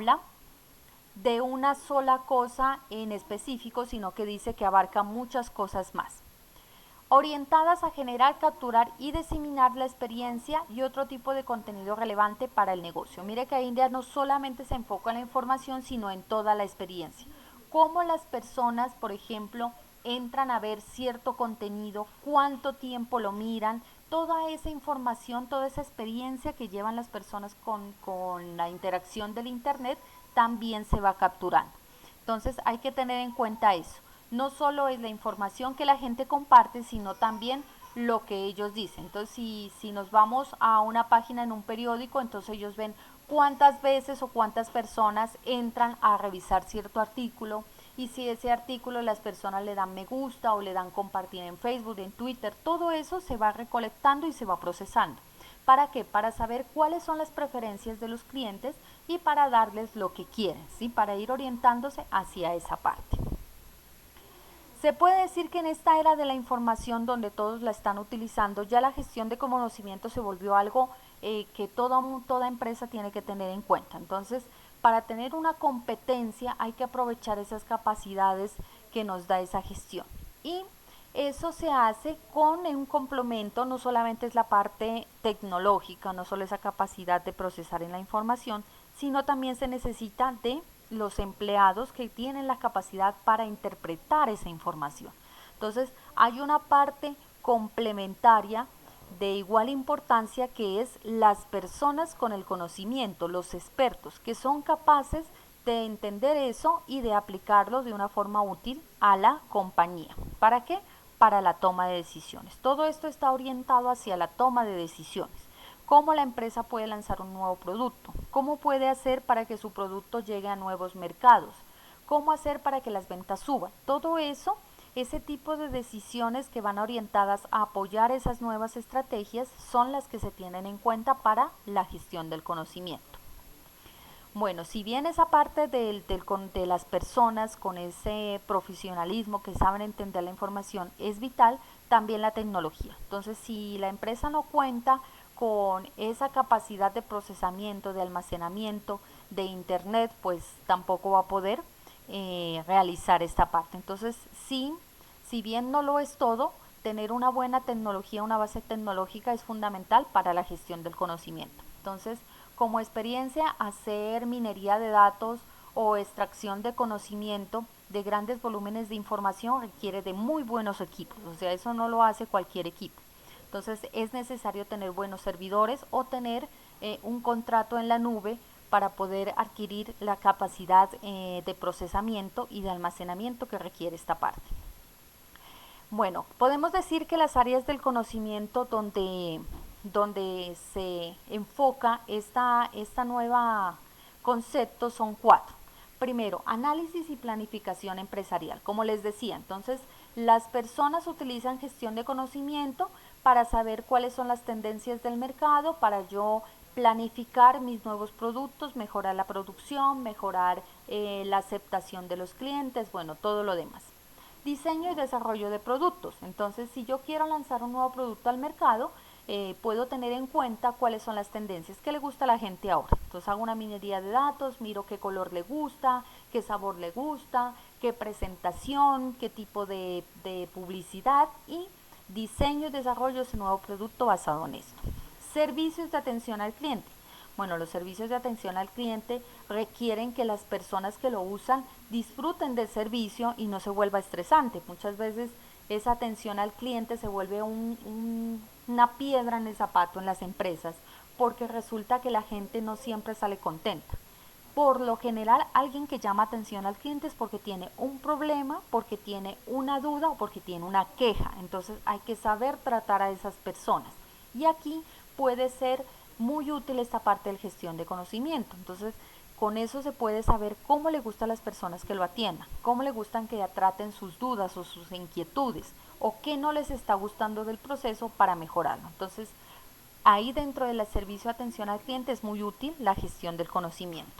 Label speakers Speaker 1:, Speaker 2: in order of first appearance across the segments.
Speaker 1: habla de una sola cosa en específico, sino que dice que abarca muchas cosas más, orientadas a generar, capturar y diseminar la experiencia y otro tipo de contenido relevante para el negocio. Mire que ahí ya no solamente se enfoca en la información, sino en toda la experiencia. Cómo las personas, por ejemplo, entran a ver cierto contenido, cuánto tiempo lo miran, toda esa información, toda esa experiencia que llevan las personas con la interacción del internet, también se va capturando. Entonces hay que tener en cuenta eso. No solo es la información que la gente comparte, sino también lo que ellos dicen. Entonces, si nos vamos a una página en un periódico, entonces ellos ven cuántas veces o cuántas personas entran a revisar cierto artículo, y si ese artículo las personas le dan me gusta o le dan compartir en Facebook, en Twitter, todo eso se va recolectando y se va procesando. ¿Para qué? Para saber cuáles son las preferencias de los clientes y para darles lo que quieren, ¿sí? Para ir orientándose hacia esa parte. Se puede decir que en esta era de la información donde todos la están utilizando, ya la gestión de conocimiento se volvió algo que toda empresa tiene que tener en cuenta. Entonces, para tener una competencia hay que aprovechar esas capacidades que nos da esa gestión. Y eso se hace con un complemento, no solamente es la parte tecnológica, no solo esa capacidad de procesar en la información, sino también se necesita de los empleados que tienen la capacidad para interpretar esa información. Entonces, hay una parte complementaria de igual importancia, que es las personas con el conocimiento, los expertos, que son capaces de entender eso y de aplicarlo de una forma útil a la compañía. ¿Para qué? Para la toma de decisiones. Todo esto está orientado hacia la toma de decisiones. Cómo la empresa puede lanzar un nuevo producto, cómo puede hacer para que su producto llegue a nuevos mercados, cómo hacer para que las ventas suban. Todo eso, ese tipo de decisiones que van orientadas a apoyar esas nuevas estrategias, son las que se tienen en cuenta para la gestión del conocimiento. Bueno, si bien esa parte de las personas con ese profesionalismo que saben entender la información es vital, también la tecnología. Entonces, si la empresa no cuenta con esa capacidad de procesamiento, de almacenamiento, de internet, pues tampoco va a poder realizar esta parte. Entonces, sí, si bien no lo es todo, tener una buena tecnología, una base tecnológica es fundamental para la gestión del conocimiento. Entonces, como experiencia, hacer minería de datos o extracción de conocimiento de grandes volúmenes de información requiere de muy buenos equipos, o sea, eso no lo hace cualquier equipo. Entonces es necesario tener buenos servidores o tener un contrato en la nube para poder adquirir la capacidad de procesamiento y de almacenamiento que requiere esta parte. Bueno, podemos decir que las áreas del conocimiento donde se enfoca esta nueva concepto son 4. Primero, análisis y planificación empresarial. Como les decía, entonces las personas utilizan gestión de conocimiento para saber cuáles son las tendencias del mercado, para yo planificar mis nuevos productos, mejorar la producción, mejorar la aceptación de los clientes, bueno, todo lo demás. Diseño y desarrollo de productos. Entonces, si yo quiero lanzar un nuevo producto al mercado, puedo tener en cuenta cuáles son las tendencias, qué le gusta a la gente ahora. Entonces hago una minería de datos, miro qué color le gusta, qué sabor le gusta, qué presentación, qué tipo de publicidad, y diseño y desarrollo de ese nuevo producto basado en esto. Servicios de atención al cliente. Bueno, los servicios de atención al cliente requieren que las personas que lo usan disfruten del servicio y no se vuelva estresante. Muchas veces esa atención al cliente se vuelve una piedra en el zapato en las empresas, porque resulta que la gente no siempre sale contenta. Por lo general, alguien que llama atención al cliente es porque tiene un problema, porque tiene una duda o porque tiene una queja. Entonces hay que saber tratar a esas personas. Y aquí puede ser muy útil esta parte de gestión de conocimiento. Entonces, con eso se puede saber cómo le gusta a las personas que lo atiendan, cómo le gustan que traten sus dudas o sus inquietudes, o qué no les está gustando del proceso para mejorarlo. Entonces, ahí dentro del servicio de atención al cliente es muy útil la gestión del conocimiento.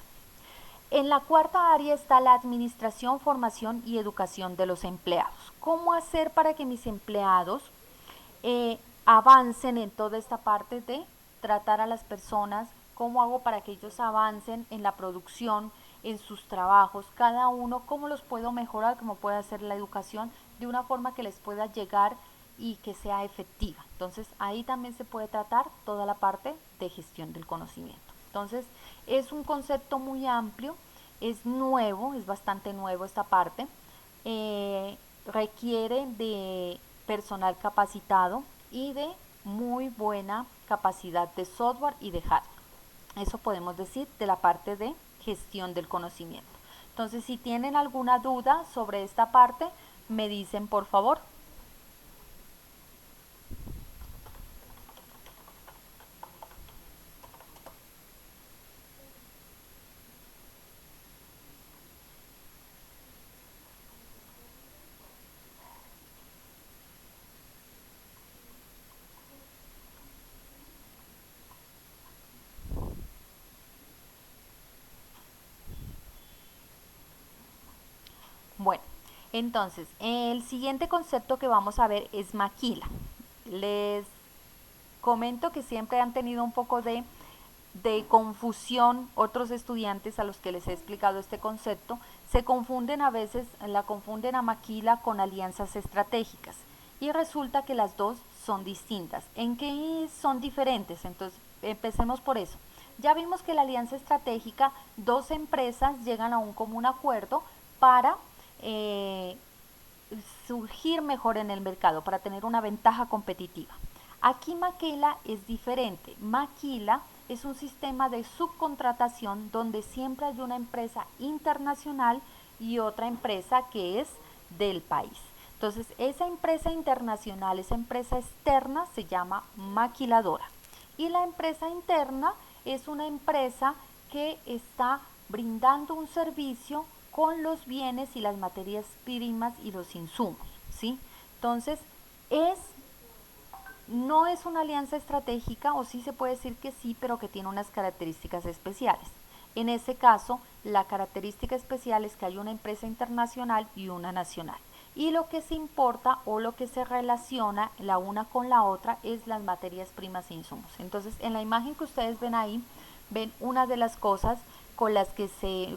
Speaker 1: En la cuarta área está la administración, formación y educación de los empleados. ¿Cómo hacer para que mis empleados avancen en toda esta parte de tratar a las personas cómo hago para que ellos avancen en la producción, en sus trabajos, cada uno, cómo los puedo mejorar, cómo puede hacer la educación de una forma que les pueda llegar y que sea efectiva. Entonces ahí también se puede tratar toda la parte de gestión del conocimiento. Entonces es un concepto muy amplio, es nuevo, es bastante nuevo esta parte, requiere de personal capacitado y de muy buena capacidad de software y de hardware. Eso podemos decir de la parte de gestión del conocimiento. Entonces, si tienen alguna duda sobre esta parte, me dicen por favor. Bueno, entonces, el siguiente concepto que vamos a ver es maquila. Les comento que siempre han tenido un poco de confusión otros estudiantes a los que les he explicado este concepto. Se confunden a veces, la confunden a maquila con alianzas estratégicas y resulta que las dos son distintas. ¿En qué son diferentes? Entonces, empecemos por eso. Ya vimos que la alianza estratégica, dos empresas llegan a un común acuerdo para eh, surgir mejor en el mercado, para tener una ventaja competitiva. Aquí Maquila es diferente. Maquila es un sistema de subcontratación donde siempre hay una empresa internacional y otra empresa que es del país. Entonces, esa empresa internacional, esa empresa externa se llama maquiladora. Y la empresa interna es una empresa que está brindando un servicio con los bienes y las materias primas y los insumos, ¿sí? Entonces, no es una alianza estratégica, o sí se puede decir que sí, pero que tiene unas características especiales. En ese caso, la característica especial es que hay una empresa internacional y una nacional. Y lo que se importa o lo que se relaciona la una con la otra es las materias primas e insumos. Entonces, en la imagen que ustedes ven ahí, ven una de las cosas con las que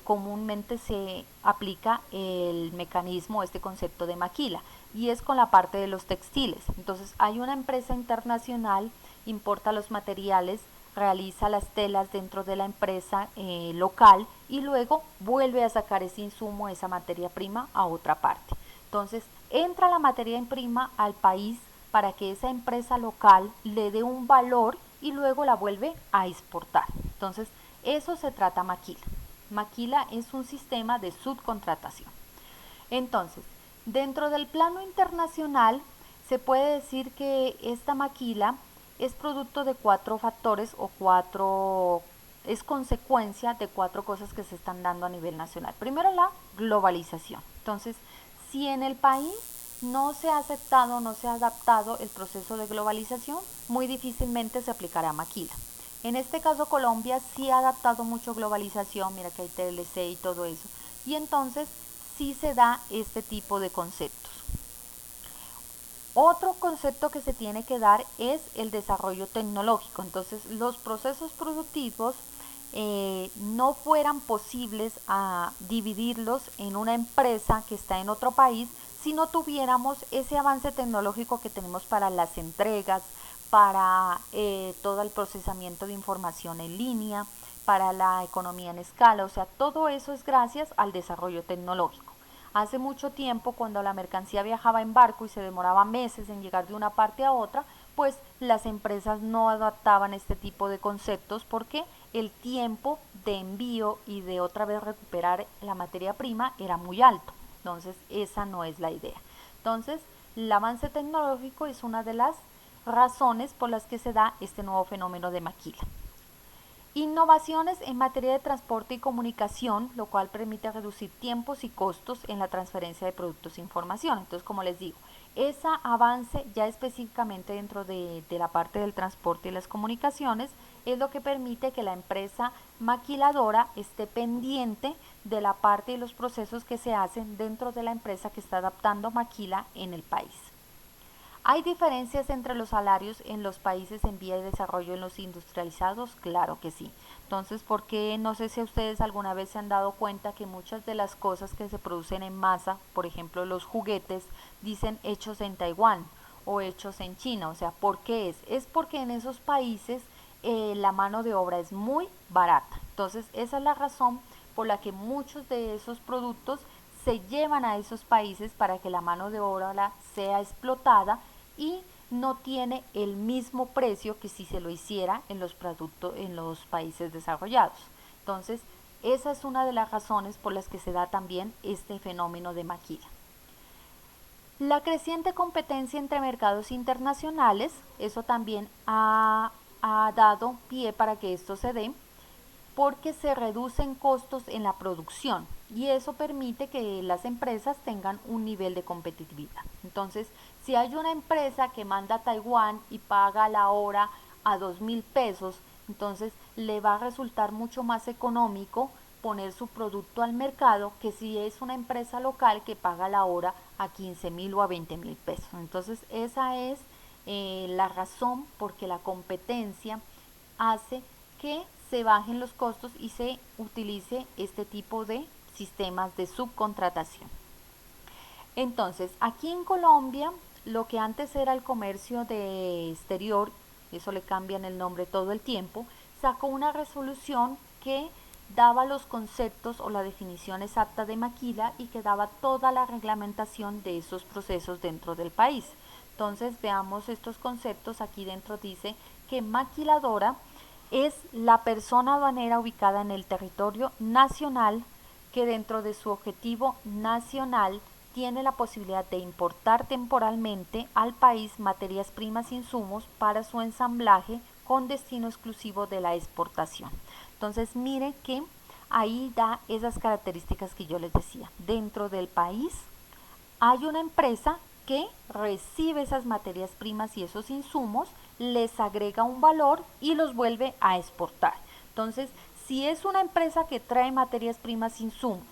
Speaker 1: comúnmente se aplica el mecanismo, este concepto de maquila, y es con la parte de los textiles. Entonces hay una empresa internacional, importa los materiales, realiza las telas dentro de la empresa local y luego vuelve a sacar ese insumo, esa materia prima a otra parte. Entonces entra la materia prima al país para que esa empresa local le dé un valor y luego la vuelve a exportar. Entonces eso se trata maquila. Maquila es un sistema de subcontratación. Entonces, dentro del plano internacional, se puede decir que esta maquila es producto de 4 factores es consecuencia de 4 cosas que se están dando a nivel nacional. Primero, la globalización. Entonces, si en el país no se ha aceptado, no se ha adaptado el proceso de globalización, muy difícilmente se aplicará maquila. En este caso Colombia sí ha adaptado mucho globalización, mira que hay TLC y todo eso, y entonces sí se da este tipo de conceptos. Otro concepto que se tiene que dar es el desarrollo tecnológico. Entonces los procesos productivos no fueran posibles a dividirlos en una empresa que está en otro país si no tuviéramos ese avance tecnológico que tenemos para las entregas, para todo el procesamiento de información en línea, para la economía en escala. O sea, todo eso es gracias al desarrollo tecnológico. Hace mucho tiempo, cuando la mercancía viajaba en barco y se demoraba meses en llegar de una parte a otra, pues las empresas no adaptaban este tipo de conceptos porque el tiempo de envío y de otra vez recuperar la materia prima era muy alto. Entonces, esa no es la idea. Entonces, el avance tecnológico es una de las razones por las que se da este nuevo fenómeno de maquila. Innovaciones en materia de transporte y comunicación, lo cual permite reducir tiempos y costos en la transferencia de productos e información. Entonces, como les digo, ese avance ya específicamente dentro de la parte del transporte y las comunicaciones es lo que permite que la empresa maquiladora esté pendiente de la parte y los procesos que se hacen dentro de la empresa que está adaptando maquila en el país. ¿Hay diferencias entre los salarios en los países en vía de desarrollo y en los industrializados? Claro que sí. Entonces, ¿por qué? No sé si ustedes alguna vez se han dado cuenta que muchas de las cosas que se producen en masa, por ejemplo los juguetes, dicen hechos en Taiwán o hechos en China. O sea, ¿por qué es? Es porque en esos países la mano de obra es muy barata. Entonces, esa es la razón por la que muchos de esos productos se llevan a esos países para que la mano de obra sea explotada y no tiene el mismo precio que si se lo hiciera en los productos en los países desarrollados. Entonces, esa es una de las razones por las que se da también este fenómeno de maquila. La creciente competencia entre mercados internacionales, eso también ha dado pie para que esto se dé, porque se reducen costos en la producción y eso permite que las empresas tengan un nivel de competitividad. Entonces, si hay una empresa que manda a Taiwán y paga la hora a 2.000 pesos, entonces le va a resultar mucho más económico poner su producto al mercado que si es una empresa local que paga la hora a 15.000 o a 20.000 pesos. Entonces, esa es la razón porque la competencia hace que se bajen los costos y se utilice este tipo de sistemas de subcontratación. Entonces, aquí en Colombia, lo que antes era el comercio de exterior, eso le cambian el nombre todo el tiempo, sacó una resolución que daba los conceptos o la definición exacta de maquila y que daba toda la reglamentación de esos procesos dentro del país. Entonces, veamos estos conceptos. Aquí dentro dice que maquiladora es la persona aduanera ubicada en el territorio nacional que dentro de su objetivo nacional tiene la posibilidad de importar temporalmente al país materias primas e insumos para su ensamblaje con destino exclusivo de la exportación. Entonces, mire que ahí da esas características que yo les decía. Dentro del país hay una empresa que recibe esas materias primas y esos insumos, les agrega un valor y los vuelve a exportar. Entonces, si es una empresa que trae materias primas e insumos,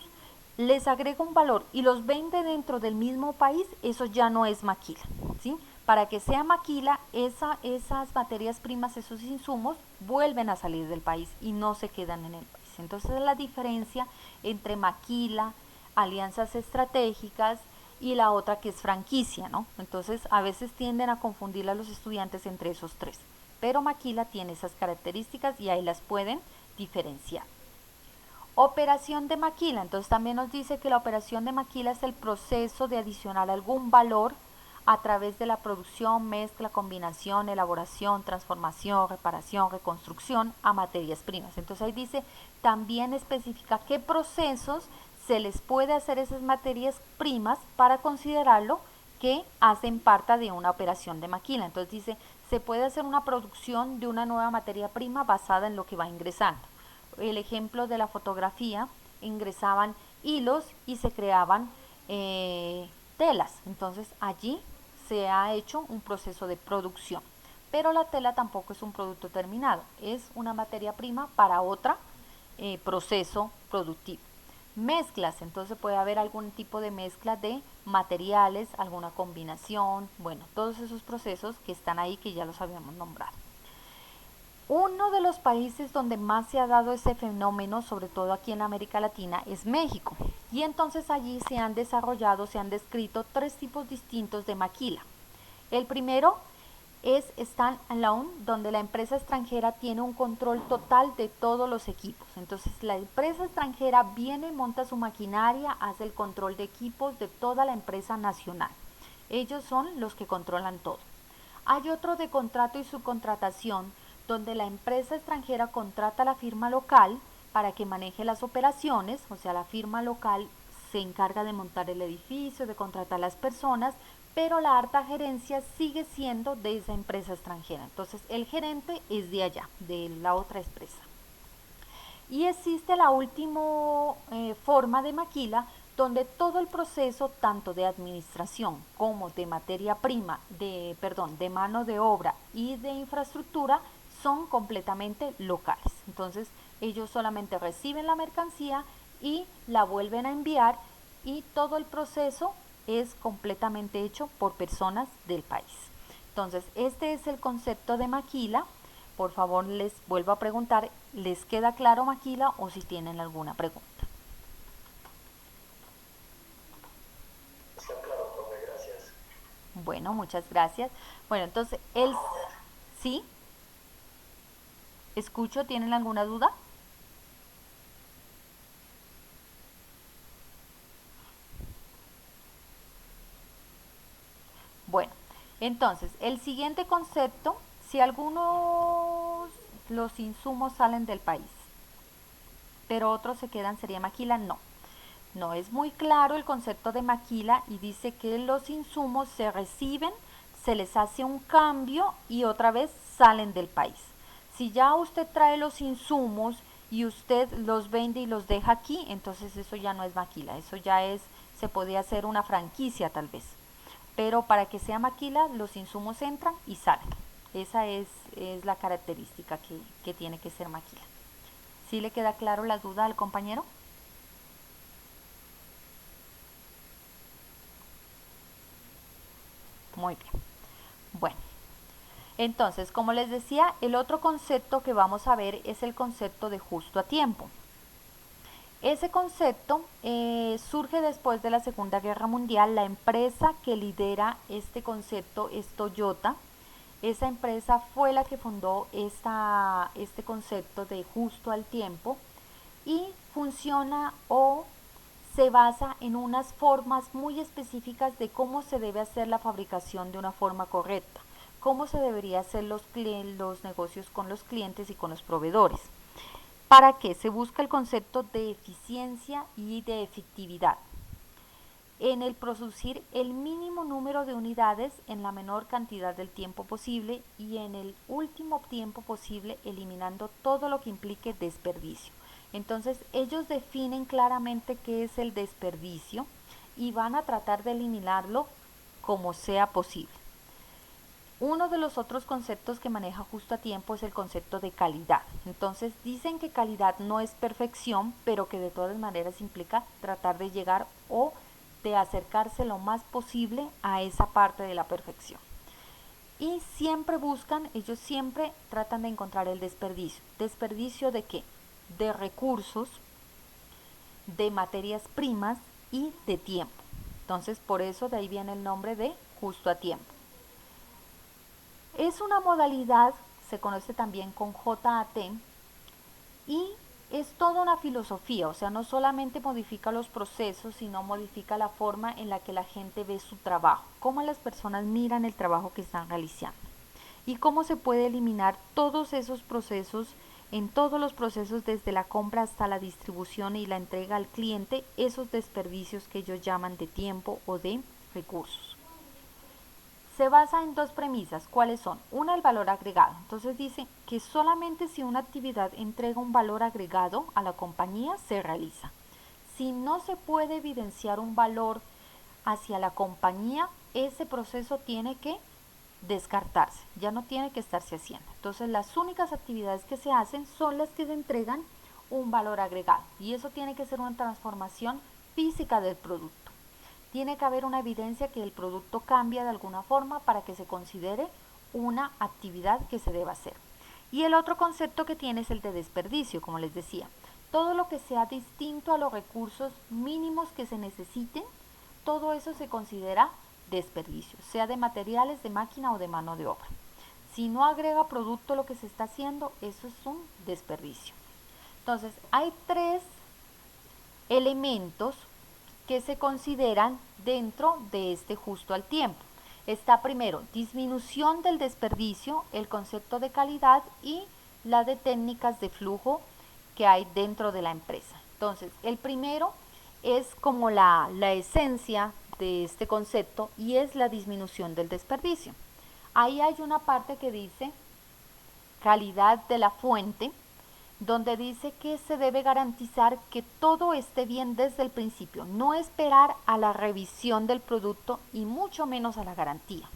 Speaker 1: les agrega un valor y los vende dentro del mismo país, eso ya no es maquila, ¿sí? Para que sea maquila, esas materias primas, esos insumos, vuelven a salir del país y no se quedan en el país. Entonces, la diferencia entre maquila, alianzas estratégicas y la otra que es franquicia, ¿no? Entonces, a veces tienden a confundir a los estudiantes entre esos tres, pero maquila tiene esas características y ahí las pueden diferenciar. Operación de maquila. Entonces también nos dice que la operación de maquila es el proceso de adicionar algún valor a través de la producción, mezcla, combinación, elaboración, transformación, reparación, reconstrucción a materias primas. Entonces ahí dice, también especifica qué procesos se les puede hacer esas materias primas para considerarlo que hacen parte de una operación de maquila. Entonces dice, se puede hacer una producción de una nueva materia prima basada en lo que va ingresando. El ejemplo de la fotografía, ingresaban hilos y se creaban telas. Entonces allí se ha hecho un proceso de producción. Pero la tela tampoco es un producto terminado, es una materia prima para otro proceso productivo. Mezclas, entonces puede haber algún tipo de mezcla de materiales, alguna combinación, bueno, todos esos procesos que están ahí que ya los habíamos nombrado. Uno de los países donde más se ha dado ese fenómeno, sobre todo aquí en América Latina, es México. Y entonces allí se han desarrollado, se han descrito tres tipos distintos de maquila. El primero es stand-alone, donde la empresa extranjera tiene un control total de todos los equipos. Entonces la empresa extranjera viene, monta su maquinaria, hace el control de equipos de toda la empresa nacional. Ellos son los que controlan todo. Hay otro de contrato y subcontratación, donde la empresa extranjera contrata a la firma local para que maneje las operaciones, o sea, la firma local se encarga de montar el edificio, de contratar a las personas, pero la alta gerencia sigue siendo de esa empresa extranjera. Entonces, el gerente es de allá, de la otra empresa. Y existe la última forma de maquila, donde todo el proceso, tanto de administración como de materia prima, de mano de obra y de infraestructura, son completamente locales. Entonces, ellos solamente reciben la mercancía y la vuelven a enviar y todo el proceso es completamente hecho por personas del país. Entonces, este es el concepto de maquila. Por favor, les vuelvo a preguntar, ¿les queda claro maquila o si tienen alguna pregunta?
Speaker 2: Está claro, profe, gracias.
Speaker 1: Bueno, muchas gracias. Bueno, entonces, ¿sí? ¿Escucho? ¿Tienen alguna duda? Bueno, entonces, el siguiente concepto, si algunos los insumos salen del país, pero otros se quedan, ¿sería maquila? No. No es muy claro el concepto de maquila y dice que los insumos se reciben, se les hace un cambio y otra vez salen del país. Si ya usted trae los insumos y usted los vende y los deja aquí, entonces eso ya no es maquila, eso ya es, se podría hacer una franquicia tal vez. Pero para que sea maquila, los insumos entran y salen. Esa es la característica que tiene que ser maquila. ¿Sí le queda claro la duda al compañero? Muy bien. Bueno, entonces, como les decía, el otro concepto que vamos a ver es el concepto de justo a tiempo. Ese concepto surge después de la Segunda Guerra Mundial. La empresa que lidera este concepto es Toyota. Esa empresa fue la que fundó este concepto de justo al tiempo y funciona o se basa en unas formas muy específicas de cómo se debe hacer la fabricación de una forma correcta, cómo se debería hacer los negocios con los clientes y con los proveedores. ¿Para qué? Se busca el concepto de eficiencia y de efectividad en el producir el mínimo número de unidades en la menor cantidad del tiempo posible y en el último tiempo posible, eliminando todo lo que implique desperdicio. Entonces ellos definen claramente qué es el desperdicio y van a tratar de eliminarlo como sea posible. Uno de los otros conceptos que maneja justo a tiempo es el concepto de calidad. Entonces dicen que calidad no es perfección, pero que de todas maneras implica tratar de llegar o de acercarse lo más posible a esa parte de la perfección. Y siempre buscan, ellos siempre tratan de encontrar el desperdicio. ¿Desperdicio de qué? De recursos, de materias primas y de tiempo. Entonces por eso de ahí viene el nombre de justo a tiempo. Es una modalidad, se conoce también con JAT, y es toda una filosofía, o sea, no solamente modifica los procesos, sino modifica la forma en la que la gente ve su trabajo, cómo las personas miran el trabajo que están realizando y cómo se puede eliminar todos esos procesos, en todos los procesos desde la compra hasta la distribución y la entrega al cliente, esos desperdicios que ellos llaman de tiempo o de recursos. Se basa en dos premisas, ¿cuáles son? Una, el valor agregado. Entonces dice que solamente si una actividad entrega un valor agregado a la compañía se realiza. Si no se puede evidenciar un valor hacia la compañía, ese proceso tiene que descartarse, ya no tiene que estarse haciendo. Entonces las únicas actividades que se hacen son las que se entregan un valor agregado y eso tiene que ser una transformación física del producto. Tiene que haber una evidencia que el producto cambia de alguna forma para que se considere una actividad que se deba hacer. Y el otro concepto que tiene es el de desperdicio, como les decía. Todo lo que sea distinto a los recursos mínimos que se necesiten, todo eso se considera desperdicio, sea de materiales, de máquina o de mano de obra. Si no agrega producto a lo que se está haciendo, eso es un desperdicio. Entonces, hay tres elementos que se consideran dentro de este justo al tiempo. Está primero disminución del desperdicio, el concepto de calidad y la de técnicas de flujo que hay dentro de la empresa. Entonces, el primero es como la esencia de este concepto y es la disminución del desperdicio. Ahí hay una parte que dice calidad de la fuente, donde dice que se debe garantizar que todo esté bien desde el principio, no esperar a la revisión del producto y mucho menos a la garantía.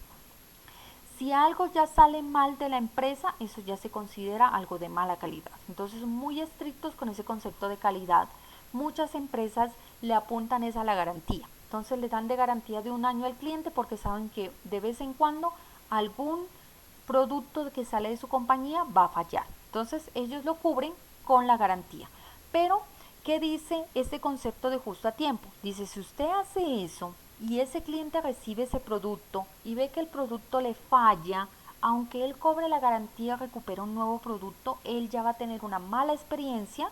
Speaker 1: Si algo ya sale mal de la empresa, eso ya se considera algo de mala calidad. Entonces, muy estrictos con ese concepto de calidad. Muchas empresas le apuntan es a la garantía. Entonces le dan de garantía de 1 año al cliente porque saben que de vez en cuando algún producto que sale de su compañía va a fallar. Entonces ellos lo cubren con la garantía. Pero, ¿qué dice este concepto de justo a tiempo? Dice, si usted hace eso y ese cliente recibe ese producto y ve que el producto le falla, aunque él cobre la garantía y recupera un nuevo producto, él ya va a tener una mala experiencia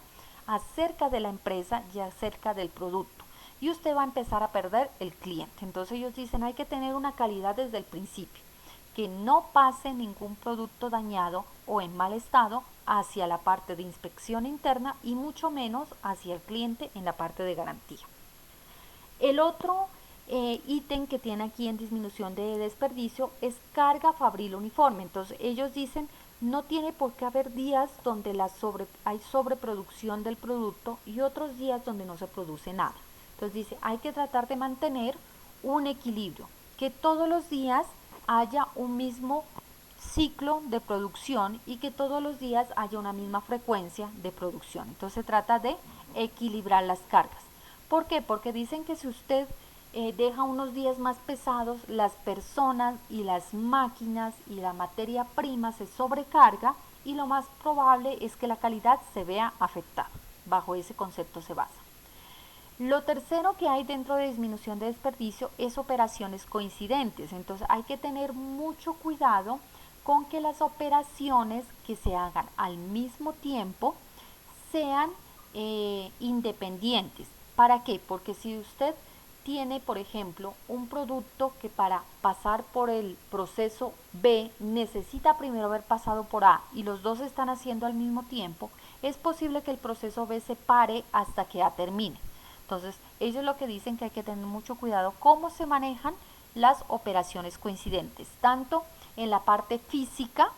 Speaker 1: acerca de la empresa y acerca del producto. Y usted va a empezar a perder el cliente. Entonces ellos dicen, hay que tener una calidad desde el principio, que no pase ningún producto dañado o en mal estado hacia la parte de inspección interna y mucho menos hacia el cliente en la parte de garantía. El otro ítem que tiene aquí en disminución de desperdicio es carga fabril uniforme. Entonces ellos dicen, no tiene por qué haber días donde hay sobreproducción del producto y otros días donde no se produce nada. Entonces dice, hay que tratar de mantener un equilibrio, que todos los días haya un mismo ciclo de producción y que todos los días haya una misma frecuencia de producción. Entonces se trata de equilibrar las cargas. ¿Por qué? Porque dicen que si usted deja unos días más pesados, las personas y las máquinas y la materia prima se sobrecarga y lo más probable es que la calidad se vea afectada. Bajo ese concepto se basa. Lo tercero que hay dentro de disminución de desperdicio es operaciones coincidentes. Entonces hay que tener mucho cuidado con que las operaciones que se hagan al mismo tiempo sean independientes. ¿Para qué? Porque si usted tiene, por ejemplo, un producto que para pasar por el proceso B necesita primero haber pasado por A y los dos están haciendo al mismo tiempo, es posible que el proceso B se pare hasta que A termine. Entonces, ellos lo que dicen que hay que tener mucho cuidado cómo se manejan las operaciones coincidentes, tanto en la parte física,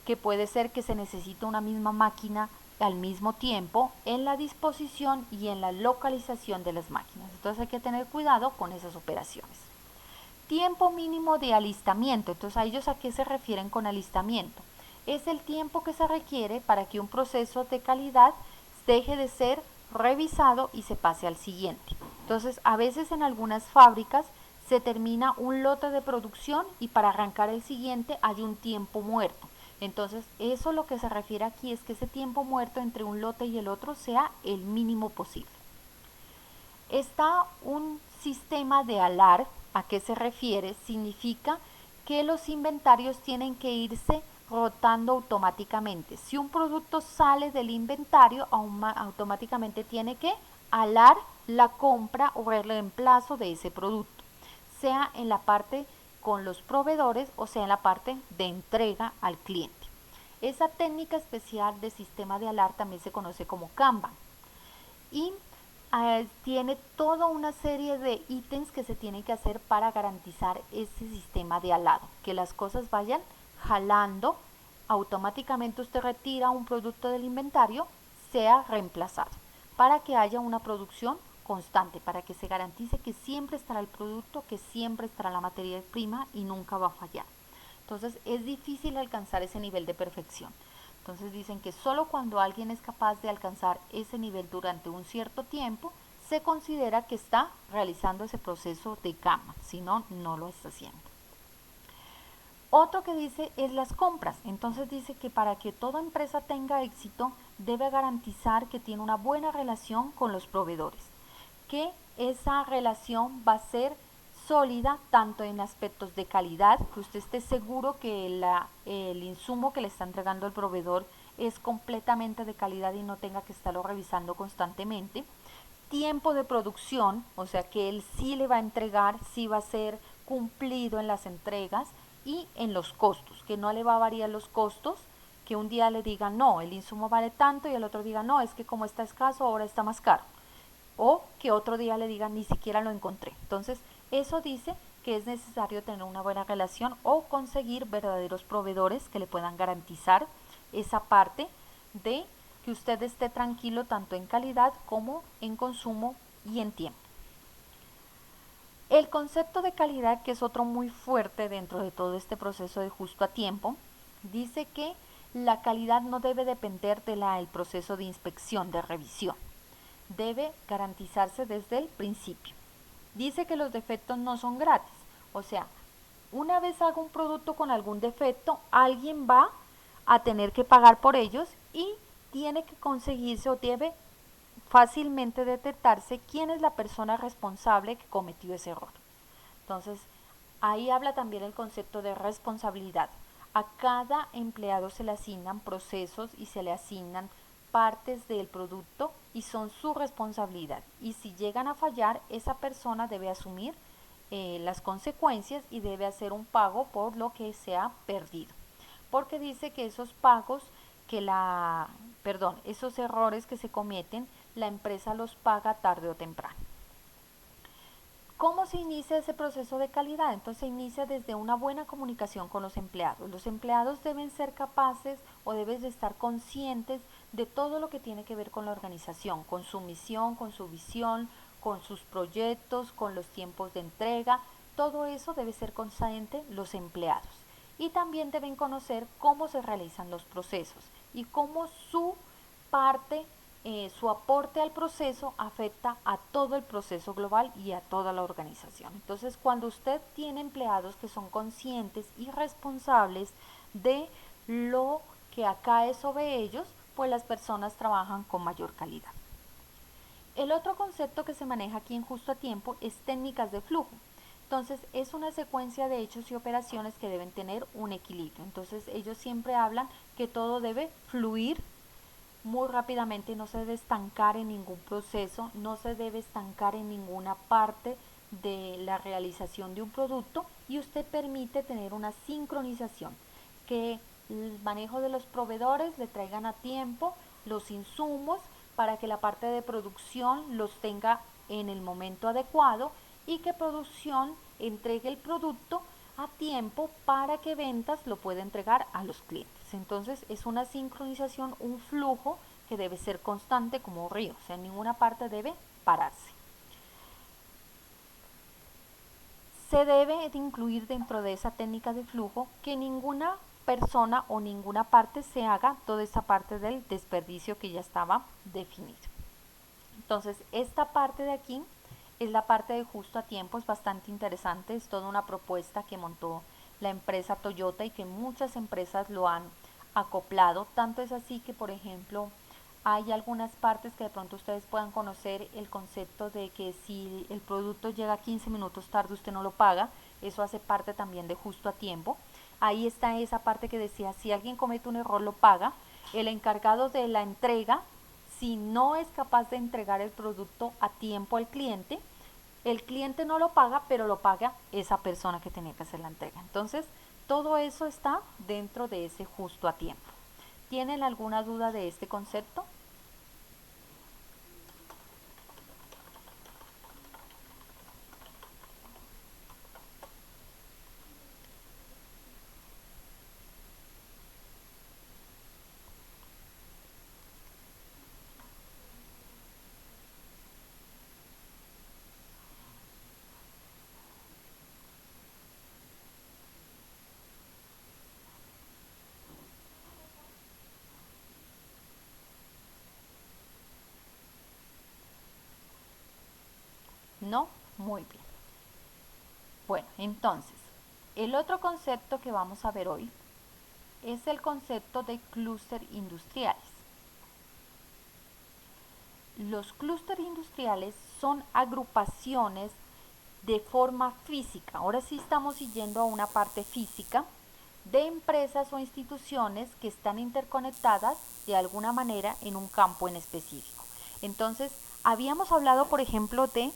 Speaker 1: que puede ser que se necesite una misma máquina al mismo tiempo, en la disposición y en la localización de las máquinas. Entonces hay que tener cuidado con esas operaciones. Tiempo mínimo de alistamiento. Entonces, ¿a ellos a qué se refieren con alistamiento? Es el tiempo que se requiere para que un proceso de calidad deje de ser revisado y se pase al siguiente. Entonces, a veces en algunas fábricas se termina un lote de producción y para arrancar el siguiente hay un tiempo muerto. Entonces, eso lo que se refiere aquí es que ese tiempo muerto entre un lote y el otro sea el mínimo posible. Está un sistema de alar. ¿A qué se refiere? Significa que los inventarios tienen que irse rotando automáticamente. Si un producto sale del inventario, automáticamente tiene que alar la compra o el reemplazo de ese producto, sea en la parte con los proveedores o sea en la parte de entrega al cliente. Esa técnica especial de sistema de alar también se conoce como Kanban y tiene toda una serie de ítems que se tienen que hacer para garantizar ese sistema de alado, que las cosas vayan jalando, automáticamente usted retira un producto del inventario, sea reemplazado, para que haya una producción constante, para que se garantice que siempre estará el producto, que siempre estará la materia prima y nunca va a fallar. Entonces es difícil alcanzar ese nivel de perfección. Entonces dicen que solo cuando alguien es capaz de alcanzar ese nivel durante un cierto tiempo, se considera que está realizando ese proceso de Kanban, si no, no lo está haciendo. Otro que dice es las compras. Entonces dice que para que toda empresa tenga éxito, debe garantizar que tiene una buena relación con los proveedores, que esa relación va a ser sólida tanto en aspectos de calidad, que usted esté seguro que el insumo que le está entregando el proveedor es completamente de calidad y no tenga que estarlo revisando constantemente. Tiempo de producción, o sea que él sí le va a entregar, sí va a ser cumplido en las entregas y en los costos, que no le va a variar los costos, que un día le digan no, el insumo vale tanto y el otro diga no, es que como está escaso ahora está más caro. O que otro día le digan ni siquiera lo encontré. Entonces, eso dice que es necesario tener una buena relación o conseguir verdaderos proveedores que le puedan garantizar esa parte de que usted esté tranquilo tanto en calidad como en consumo y en tiempo. El concepto de calidad, que es otro muy fuerte dentro de todo este proceso de justo a tiempo, dice que la calidad no debe depender del proceso de inspección, de revisión. Debe garantizarse desde el principio. Dice que los defectos no son gratis, o sea, una vez haga un producto con algún defecto, alguien va a tener que pagar por ellos y tiene que conseguirse o debe fácilmente detectarse quién es la persona responsable que cometió ese error. Entonces, ahí habla también el concepto de responsabilidad. A cada empleado se le asignan procesos y se le asignan partes del producto y son su responsabilidad. Y si llegan a fallar, esa persona debe asumir las consecuencias y debe hacer un pago por lo que se ha perdido. Porque dice que esos pagos, esos errores que se cometen, la empresa los paga tarde o temprano. ¿Cómo se inicia ese proceso de calidad? Entonces se inicia desde una buena comunicación con los empleados. Los empleados deben ser capaces o deben de estar conscientes de todo lo que tiene que ver con la organización, con su misión, con su visión, con sus proyectos, con los tiempos de entrega. Todo eso debe ser consciente los empleados. Y también deben conocer cómo se realizan los procesos y cómo su aporte al proceso afecta a todo el proceso global y a toda la organización. Entonces, cuando usted tiene empleados que son conscientes y responsables de lo que acae sobre ellos, pues las personas trabajan con mayor calidad. El otro concepto que se maneja aquí en Justo a Tiempo es técnicas de flujo. Entonces, es una secuencia de hechos y operaciones que deben tener un equilibrio. Entonces, ellos siempre hablan que todo debe fluir muy rápidamente, no se debe estancar en ningún proceso, no se debe estancar en ninguna parte de la realización de un producto y usted permite tener una sincronización, que el manejo de los proveedores le traigan a tiempo los insumos para que la parte de producción los tenga en el momento adecuado y que producción entregue el producto a tiempo para que ventas lo pueda entregar a los clientes. Entonces es una sincronización, un flujo que debe ser constante como un río, o sea, en ninguna parte debe pararse. Se debe de incluir dentro de esa técnica de flujo que ninguna persona o ninguna parte se haga toda esa parte del desperdicio que ya estaba definido. Entonces, esta parte de aquí es la parte de Justo a Tiempo, es bastante interesante, es toda una propuesta que montó la empresa Toyota y que muchas empresas lo han acoplado. Tanto es así que, por ejemplo, hay algunas partes que de pronto ustedes puedan conocer el concepto de que si el producto llega 15 minutos tarde usted no lo paga, eso hace parte también de Justo a Tiempo. Ahí está esa parte que decía, si alguien comete un error lo paga, el encargado de la entrega, si no es capaz de entregar el producto a tiempo al cliente, el cliente no lo paga, pero lo paga esa persona que tenía que hacer la entrega. Entonces, todo eso está dentro de ese Justo a Tiempo. ¿Tienen alguna duda de este concepto? No, muy bien. Bueno, entonces, el otro concepto que vamos a ver hoy es el concepto de clúster industriales. Los clústeres industriales son agrupaciones de forma física. Ahora sí estamos yendo a una parte física de empresas o instituciones que están interconectadas de alguna manera en un campo en específico. Entonces, habíamos hablado, por ejemplo, de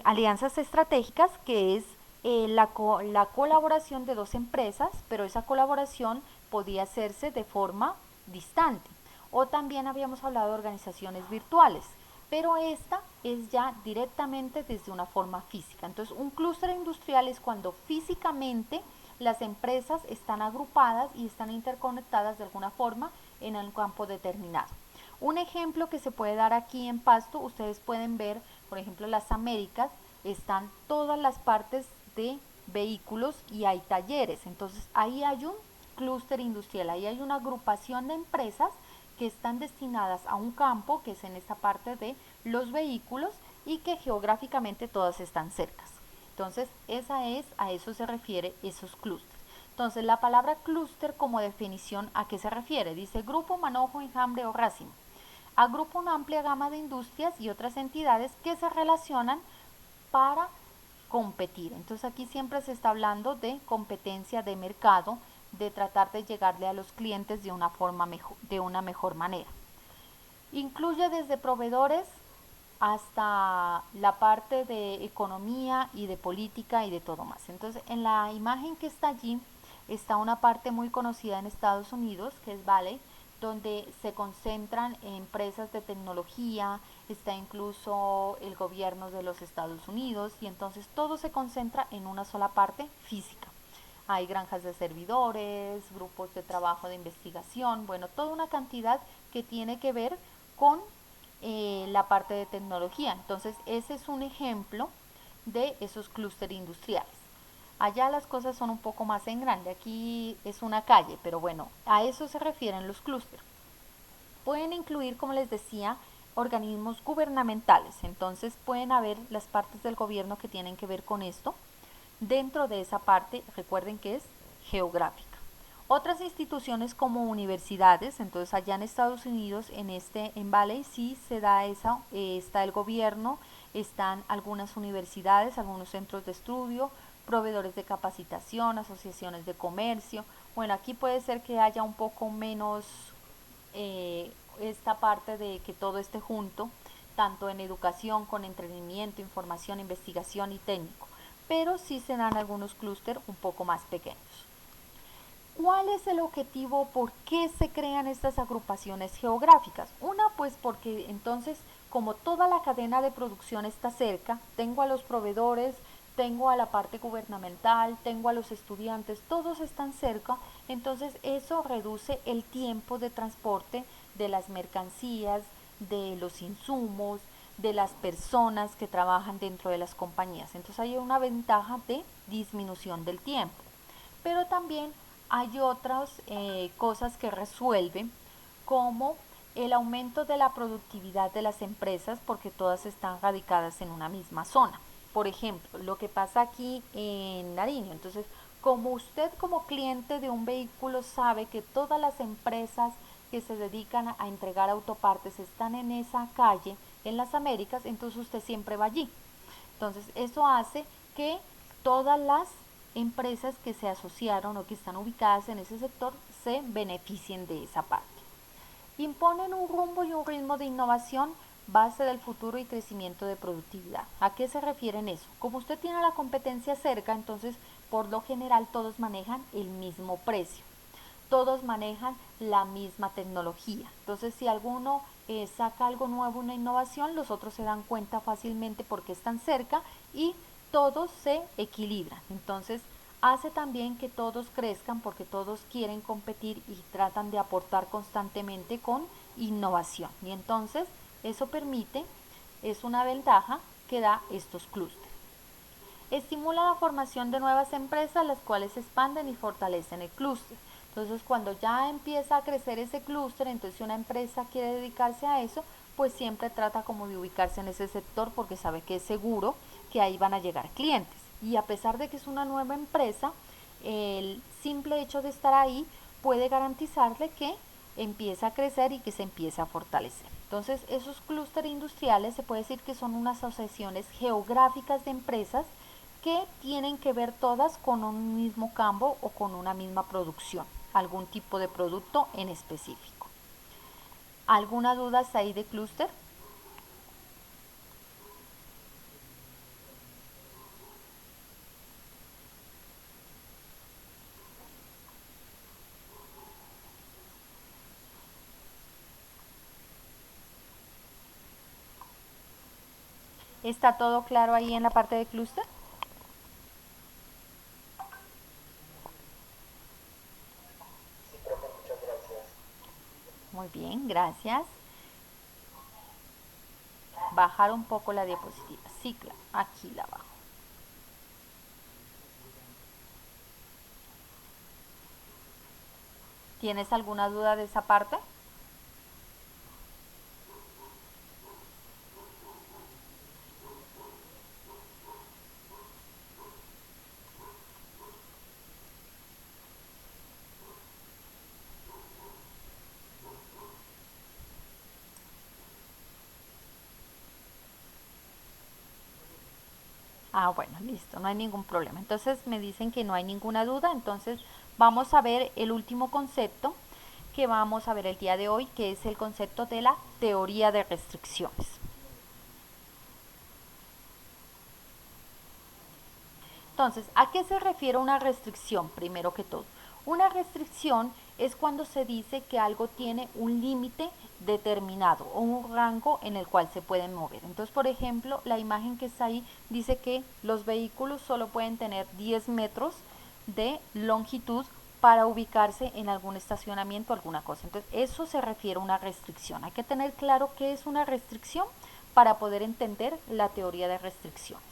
Speaker 1: alianzas estratégicas, que es la colaboración de dos empresas, pero esa colaboración podía hacerse de forma distante. O también habíamos hablado de organizaciones virtuales, pero esta es ya directamente desde una forma física. Entonces, un clúster industrial es cuando físicamente las empresas están agrupadas y están interconectadas de alguna forma en un campo determinado. Un ejemplo que se puede dar aquí en Pasto, ustedes pueden ver, por ejemplo, las Américas, están todas las partes de vehículos y hay talleres. Entonces, ahí hay un clúster industrial, ahí hay una agrupación de empresas que están destinadas a un campo que es en esta parte de los vehículos y que geográficamente todas están cercas. Entonces, a eso se refiere esos clústeres. Entonces, la palabra clúster como definición, ¿a qué se refiere? Dice grupo, manojo, enjambre o racimo. Agrupa una amplia gama de industrias y otras entidades que se relacionan para competir. Entonces aquí siempre se está hablando de competencia de mercado, de tratar de llegarle a los clientes de una forma mejor, de una mejor manera. Incluye desde proveedores hasta la parte de economía y de política y de todo más. Entonces, en la imagen que está allí está una parte muy conocida en Estados Unidos, que es Valley, donde se concentran empresas de tecnología, está incluso el gobierno de los Estados Unidos, y entonces todo se concentra en una sola parte física. Hay granjas de servidores, grupos de trabajo de investigación, bueno, toda una cantidad que tiene que ver con la parte de tecnología. Entonces, ese es un ejemplo de esos clústeres industriales. Allá las cosas son un poco más en grande, aquí es una calle, pero bueno, a eso se refieren los clústeres. Pueden incluir, como les decía, organismos gubernamentales, entonces pueden haber las partes del gobierno que tienen que ver con esto. Dentro de esa parte, recuerden que es geográfica. Otras instituciones como universidades, entonces allá en Estados Unidos, en Valley sí se da esa, está el gobierno, están algunas universidades, algunos centros de estudio, proveedores de capacitación, asociaciones de comercio. Bueno, aquí puede ser que haya un poco menos esta parte de que todo esté junto, tanto en educación, con entretenimiento, información, investigación y técnico, pero sí se dan algunos clústeres un poco más pequeños. ¿Cuál es el objetivo? ¿Por qué se crean estas agrupaciones geográficas? Una, pues porque entonces, como toda la cadena de producción está cerca, tengo a los proveedores, tengo a la parte gubernamental, tengo a los estudiantes, todos están cerca, entonces eso reduce el tiempo de transporte de las mercancías, de los insumos, de las personas que trabajan dentro de las compañías. Entonces hay una ventaja de disminución del tiempo. Pero también hay otras cosas que resuelven, como el aumento de la productividad de las empresas, porque todas están radicadas en una misma zona. Por ejemplo, lo que pasa aquí en Nariño. Entonces, como usted como cliente de un vehículo sabe que todas las empresas que se dedican a entregar autopartes están en esa calle, en las Américas, entonces usted siempre va allí. Entonces, eso hace que todas las empresas que se asociaron o que están ubicadas en ese sector se beneficien de esa parte. Imponen un rumbo y un ritmo de innovación base del futuro y crecimiento de productividad. ¿A qué se refieren eso? Como usted tiene la competencia cerca, entonces por lo general todos manejan el mismo precio, todos manejan la misma tecnología. Entonces si alguno saca algo nuevo, una innovación, los otros se dan cuenta fácilmente porque están cerca y todos se equilibran. Entonces hace también que todos crezcan porque todos quieren competir y tratan de aportar constantemente con innovación. Y entonces eso permite, es una ventaja que da estos clústeres. Estimula la formación de nuevas empresas, las cuales expanden y fortalecen el clúster. Entonces, cuando ya empieza a crecer ese clúster, entonces si una empresa quiere dedicarse a eso, pues siempre trata como de ubicarse en ese sector porque sabe que es seguro que ahí van a llegar clientes. Y a pesar de que es una nueva empresa, el simple hecho de estar ahí puede garantizarle que empieza a crecer y que se empiece a fortalecer. Entonces, esos clústeres industriales se puede decir que son unas asociaciones geográficas de empresas que tienen que ver todas con un mismo campo o con una misma producción, algún tipo de producto en específico. ¿Alguna duda hasta ahí de clúster? ¿Está todo claro ahí en la parte de clúster?
Speaker 2: Sí, profe, muchas gracias.
Speaker 1: Muy bien, gracias. Bajar un poco la diapositiva. Sí, claro, aquí la bajo. ¿Tienes alguna duda de esa parte? Ah, bueno, listo, no hay ningún problema. Entonces me dicen que no hay ninguna duda, entonces vamos a ver el último concepto que vamos a ver el día de hoy, que es el concepto de la teoría de restricciones. Entonces, ¿a qué se refiere una restricción? Primero que todo, una restricción es cuando se dice que algo tiene un límite determinado o un rango en el cual se puede mover. Entonces, por ejemplo, la imagen que está ahí dice que los vehículos solo pueden tener 10 metros de longitud para ubicarse en algún estacionamiento o alguna cosa. Entonces, eso se refiere a una restricción. Hay que tener claro qué es una restricción para poder entender la teoría de restricciones.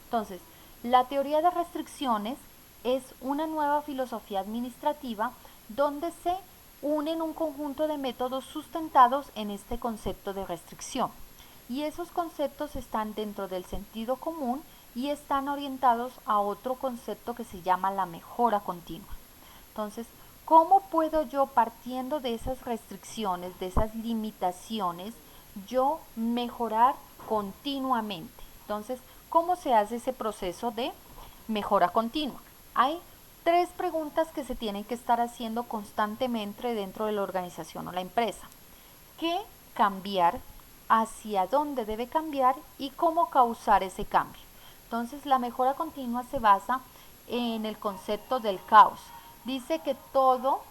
Speaker 1: Entonces, la teoría de restricciones es una nueva filosofía administrativa donde se unen un conjunto de métodos sustentados en este concepto de restricción. Y esos conceptos están dentro del sentido común y están orientados a otro concepto que se llama la mejora continua. Entonces, ¿cómo puedo yo, partiendo de esas restricciones, de esas limitaciones, yo mejorar continuamente? Entonces, ¿cómo se hace ese proceso de mejora continua? Hay tres preguntas que se tienen que estar haciendo constantemente dentro de la organización o la empresa. ¿Qué cambiar? ¿Hacia dónde debe cambiar? ¿Y cómo causar ese cambio? Entonces, la mejora continua se basa en el concepto del caos. Dice que todo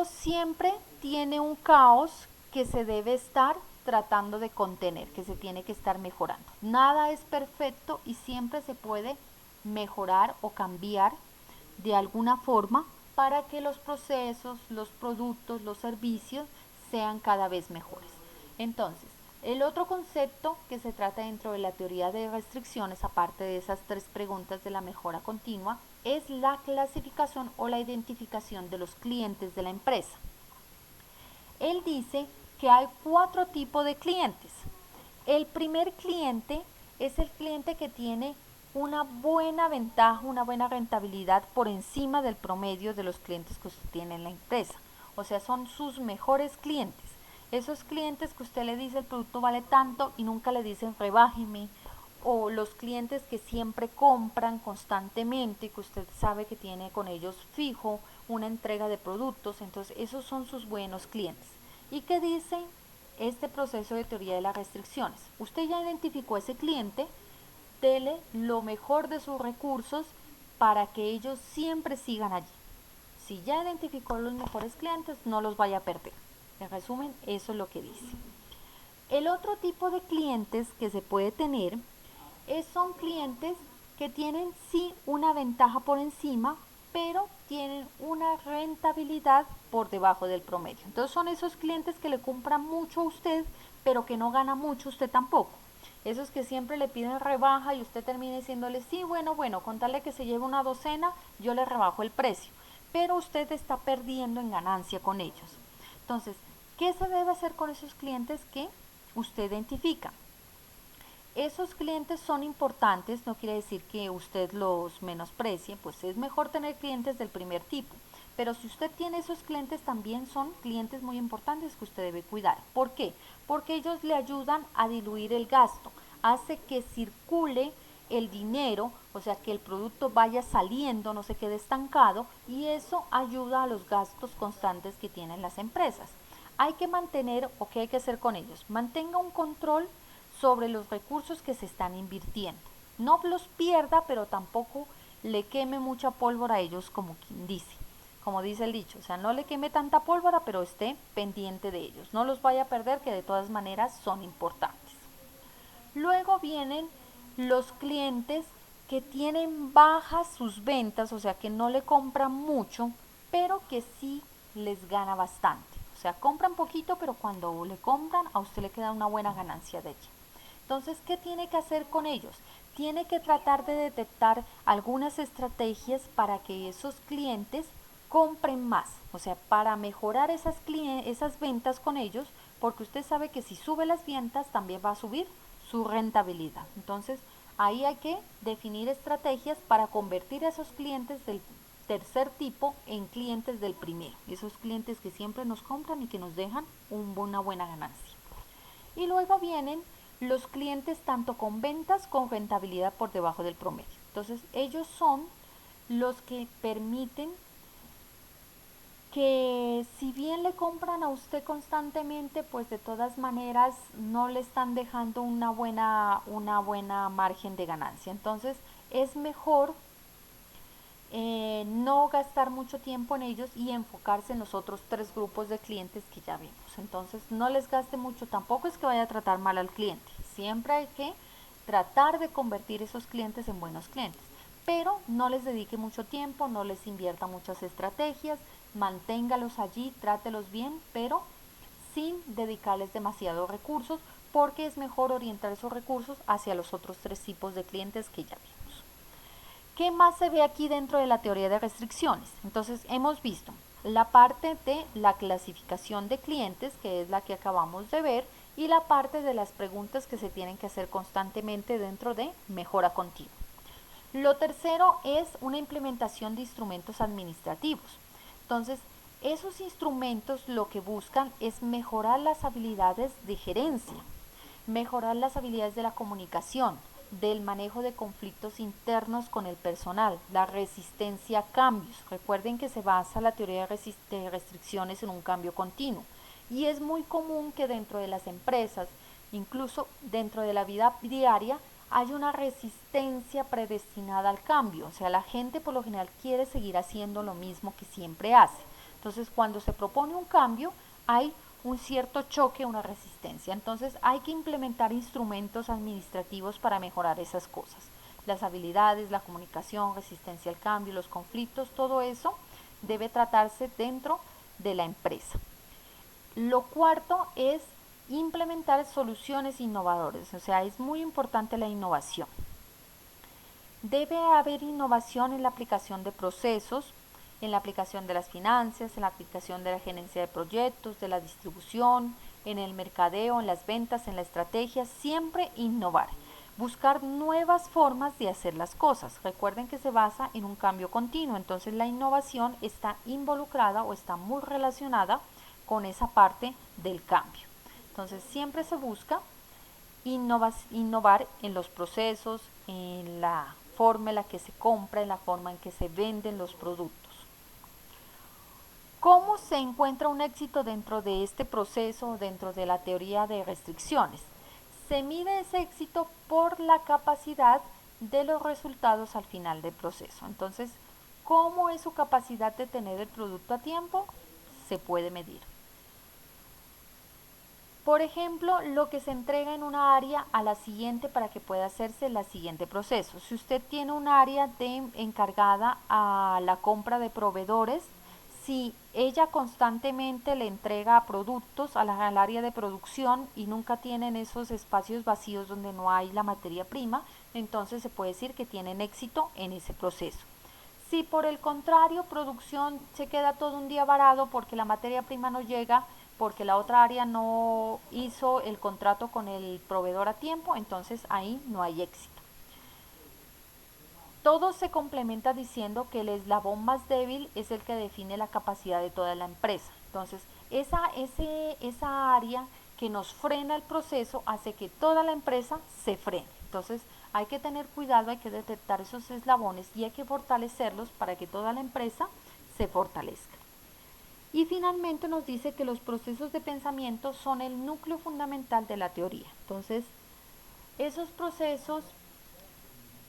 Speaker 1: siempre tiene un caos que se debe estar tratando de contener, que se tiene que estar mejorando. Nada es perfecto y siempre se puede mejorar o cambiar de alguna forma para que los procesos, los productos, los servicios sean cada vez mejores. Entonces, el otro concepto que se trata dentro de la teoría de restricciones, aparte de esas tres preguntas de la mejora continua, es la clasificación o la identificación de los clientes de la empresa. Él dice que hay 4 tipos de clientes. El primer cliente es el cliente que tiene una buena ventaja, una buena rentabilidad por encima del promedio de los clientes que usted tiene en la empresa. O sea, son sus mejores clientes. Esos clientes que usted le dice el producto vale tanto y nunca le dicen rebájeme, o los clientes que siempre compran constantemente, que usted sabe que tiene con ellos fijo una entrega de productos, entonces esos son sus buenos clientes. ¿Y qué dice este proceso de teoría de las restricciones? Usted ya identificó a ese cliente, dele lo mejor de sus recursos para que ellos siempre sigan allí. Si ya identificó los mejores clientes, no los vaya a perder. En resumen, eso es lo que dice. El otro tipo de clientes que se puede tener son clientes que tienen sí una ventaja por encima, pero tienen una rentabilidad por debajo del promedio. Entonces son esos clientes que le compran mucho a usted, pero que no gana mucho usted tampoco. Esos que siempre le piden rebaja y usted termina diciéndole, sí, bueno, con tal de que se lleve una docena, yo le rebajo el precio. Pero usted está perdiendo en ganancia con ellos. Entonces, ¿qué se debe hacer con esos clientes que usted identifica? Esos clientes son importantes, no quiere decir que usted los menosprecie, pues es mejor tener clientes del primer tipo. Pero si usted tiene esos clientes, también son clientes muy importantes que usted debe cuidar. ¿Por qué? Porque ellos le ayudan a diluir el gasto, hace que circule el dinero, o sea que el producto vaya saliendo, no se quede estancado, y eso ayuda a los gastos constantes que tienen las empresas. Hay que mantener, o qué hay que hacer con ellos, mantenga un control sobre los recursos que se están invirtiendo. No los pierda, pero tampoco le queme mucha pólvora a ellos, como quien dice. Como dice el dicho, o sea, no le queme tanta pólvora, pero esté pendiente de ellos. No los vaya a perder, que de todas maneras son importantes. Luego vienen los clientes que tienen bajas sus ventas, o sea, que no le compran mucho, pero que sí les gana bastante. O sea, compran poquito, pero cuando le compran, a usted le queda una buena ganancia de ella. Entonces, ¿qué tiene que hacer con ellos? Tiene que tratar de detectar algunas estrategias para que esos clientes compren más, o sea, para mejorar esas ventas con ellos, porque usted sabe que si sube las ventas también va a subir su rentabilidad. Entonces, ahí hay que definir estrategias para convertir a esos clientes del tercer tipo en clientes del primero, esos clientes que siempre nos compran y que nos dejan una buena ganancia. Y luego vienen los clientes tanto con ventas con rentabilidad por debajo del promedio. Entonces ellos son los que permiten que si bien le compran a usted constantemente, pues de todas maneras no le están dejando una buena margen de ganancia. Entonces es mejor no gastar mucho tiempo en ellos y enfocarse en los otros tres grupos de clientes que ya vimos. Entonces no les gaste mucho, tampoco es que vaya a tratar mal al cliente, siempre hay que tratar de convertir esos clientes en buenos clientes, pero no les dedique mucho tiempo, no les invierta muchas estrategias, manténgalos allí, trátelos bien, pero sin dedicarles demasiados recursos, porque es mejor orientar esos recursos hacia los otros tres tipos de clientes que ya vimos. ¿Qué más se ve aquí dentro de la teoría de restricciones? Entonces hemos visto la parte de la clasificación de clientes, que es la que acabamos de ver, y la parte de las preguntas que se tienen que hacer constantemente dentro de mejora continua. Lo tercero es una implementación de instrumentos administrativos. Entonces, esos instrumentos lo que buscan es mejorar las habilidades de gerencia, mejorar las habilidades de la comunicación, del manejo de conflictos internos con el personal, la resistencia a cambios. Recuerden que se basa la teoría de restricciones en un cambio continuo. Y es muy común que dentro de las empresas, incluso dentro de la vida diaria, hay una resistencia predestinada al cambio. O sea, la gente por lo general quiere seguir haciendo lo mismo que siempre hace. Entonces, cuando se propone un cambio, hay un cierto choque, una resistencia. Entonces hay que implementar instrumentos administrativos para mejorar esas cosas. Las habilidades, la comunicación, resistencia al cambio, los conflictos, todo eso debe tratarse dentro de la empresa. Lo cuarto es implementar soluciones innovadoras, o sea, es muy importante la innovación. Debe haber innovación en la aplicación de procesos, en la aplicación de las finanzas, en la aplicación de la gerencia de proyectos, de la distribución, en el mercadeo, en las ventas, en la estrategia, siempre innovar. Buscar nuevas formas de hacer las cosas. Recuerden que se basa en un cambio continuo, entonces la innovación está involucrada o está muy relacionada con esa parte del cambio. Entonces siempre se busca innovar en los procesos, en la forma en la que se compra, en la forma en que se venden los productos. ¿Cómo se encuentra un éxito dentro de este proceso, dentro de la teoría de restricciones? Se mide ese éxito por la capacidad de los resultados al final del proceso. Entonces, ¿cómo es su capacidad de tener el producto a tiempo? Se puede medir. Por ejemplo, lo que se entrega en una área a la siguiente para que pueda hacerse el siguiente proceso. Si usted tiene un área encargada a la compra de proveedores, si ella constantemente le entrega productos al área de producción y nunca tienen esos espacios vacíos donde no hay la materia prima, entonces se puede decir que tienen éxito en ese proceso. Si por el contrario producción se queda todo un día varado porque la materia prima no llega, porque la otra área no hizo el contrato con el proveedor a tiempo, entonces ahí no hay éxito. Todo se complementa diciendo que el eslabón más débil es el que define la capacidad de toda la empresa. Entonces, esa área que nos frena el proceso hace que toda la empresa se frene. Entonces, hay que tener cuidado, hay que detectar esos eslabones y hay que fortalecerlos para que toda la empresa se fortalezca. Y finalmente nos dice que los procesos de pensamiento son el núcleo fundamental de la teoría. Entonces, esos procesos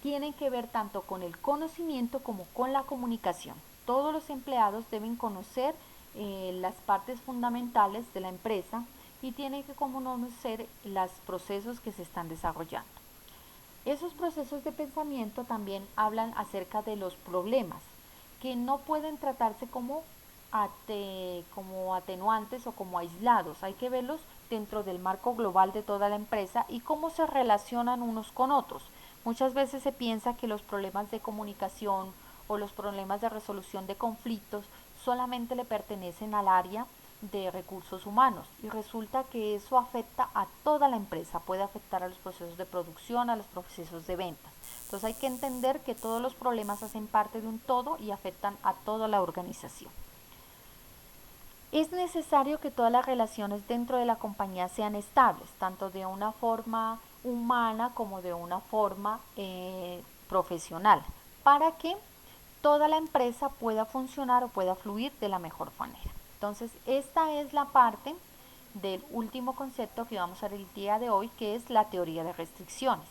Speaker 1: tienen que ver tanto con el conocimiento como con la comunicación. Todos los empleados deben conocer las partes fundamentales de la empresa y tienen que conocer los procesos que se están desarrollando. Esos procesos de pensamiento también hablan acerca de los problemas, que no pueden tratarse como atenuantes o como aislados. Hay que verlos dentro del marco global de toda la empresa y cómo se relacionan unos con otros. Muchas veces se piensa que los problemas de comunicación o los problemas de resolución de conflictos solamente le pertenecen al área de recursos humanos y resulta que eso afecta a toda la empresa, puede afectar a los procesos de producción, a los procesos de ventas. Entonces hay que entender que todos los problemas hacen parte de un todo y afectan a toda la organización. Es necesario que todas las relaciones dentro de la compañía sean estables, tanto de una forma humana como de una forma profesional, para que toda la empresa pueda funcionar o pueda fluir de la mejor manera. Entonces, esta es la parte del último concepto que vamos a ver el día de hoy, que es la teoría de restricciones.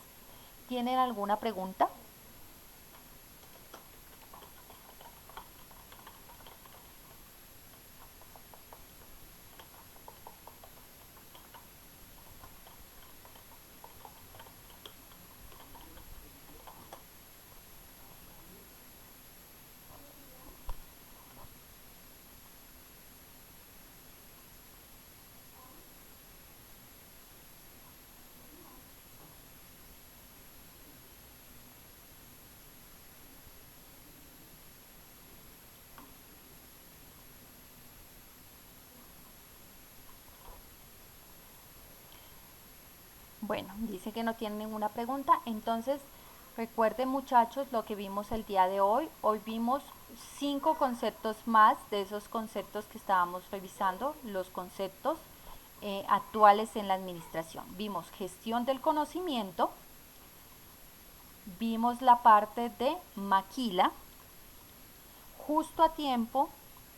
Speaker 1: ¿Tienen alguna pregunta? Bueno, dice que no tiene ninguna pregunta. Entonces, recuerden muchachos lo que vimos el día de hoy. Hoy vimos 5 conceptos más de esos conceptos que estábamos revisando, los conceptos actuales en la administración. Vimos gestión del conocimiento, vimos la parte de maquila, justo a tiempo,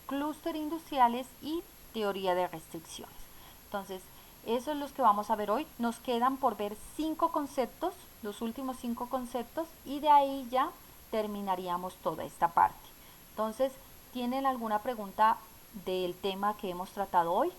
Speaker 1: clúster industriales y teoría de restricciones. Entonces, eso es lo que vamos a ver hoy. Nos quedan por ver 5 conceptos, los últimos 5 conceptos, y de ahí ya terminaríamos toda esta parte. Entonces, ¿tienen alguna pregunta del tema que hemos tratado hoy?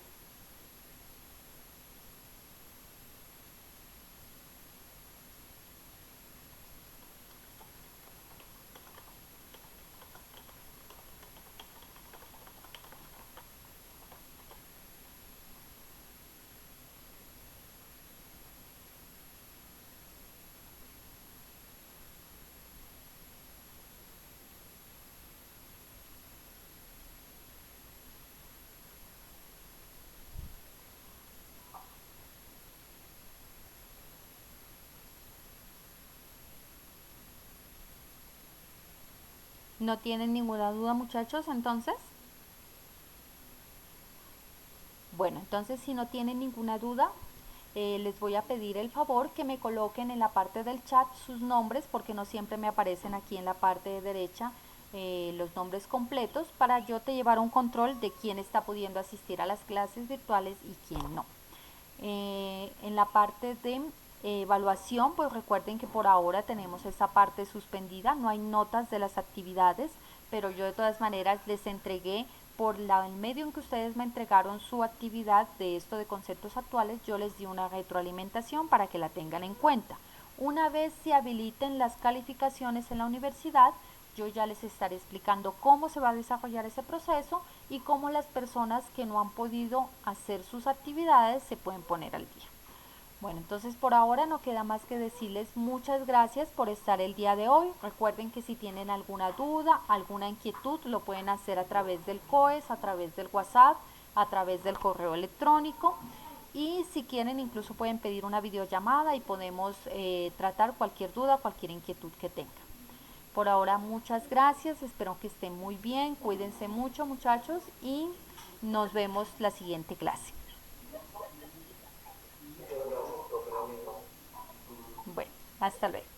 Speaker 1: ¿No tienen ninguna duda, muchachos, entonces? Bueno, entonces si no tienen ninguna duda, les voy a pedir el favor que me coloquen en la parte del chat sus nombres, porque no siempre me aparecen aquí en la parte de derecha los nombres completos, para yo te llevar un control de quién está pudiendo asistir a las clases virtuales y quién no. En la parte de evaluación, pues recuerden que por ahora tenemos esa parte suspendida, no hay notas de las actividades, pero yo de todas maneras les entregué por el medio en que ustedes me entregaron su actividad de esto de conceptos actuales, yo les di una retroalimentación para que la tengan en cuenta. Una vez se habiliten las calificaciones en la universidad, yo ya les estaré explicando cómo se va a desarrollar ese proceso y cómo las personas que no han podido hacer sus actividades se pueden poner al día. Bueno, entonces por ahora no queda más que decirles muchas gracias por estar el día de hoy. Recuerden que si tienen alguna duda, alguna inquietud, lo pueden hacer a través del COES, a través del WhatsApp, a través del correo electrónico. Y si quieren, incluso pueden pedir una videollamada y podemos tratar cualquier duda, cualquier inquietud que tengan. Por ahora, muchas gracias. Espero que estén muy bien. Cuídense mucho, muchachos, y nos vemos la siguiente clase.
Speaker 2: Muchas gracias, profe, lo mismo.
Speaker 1: Bueno, hasta luego.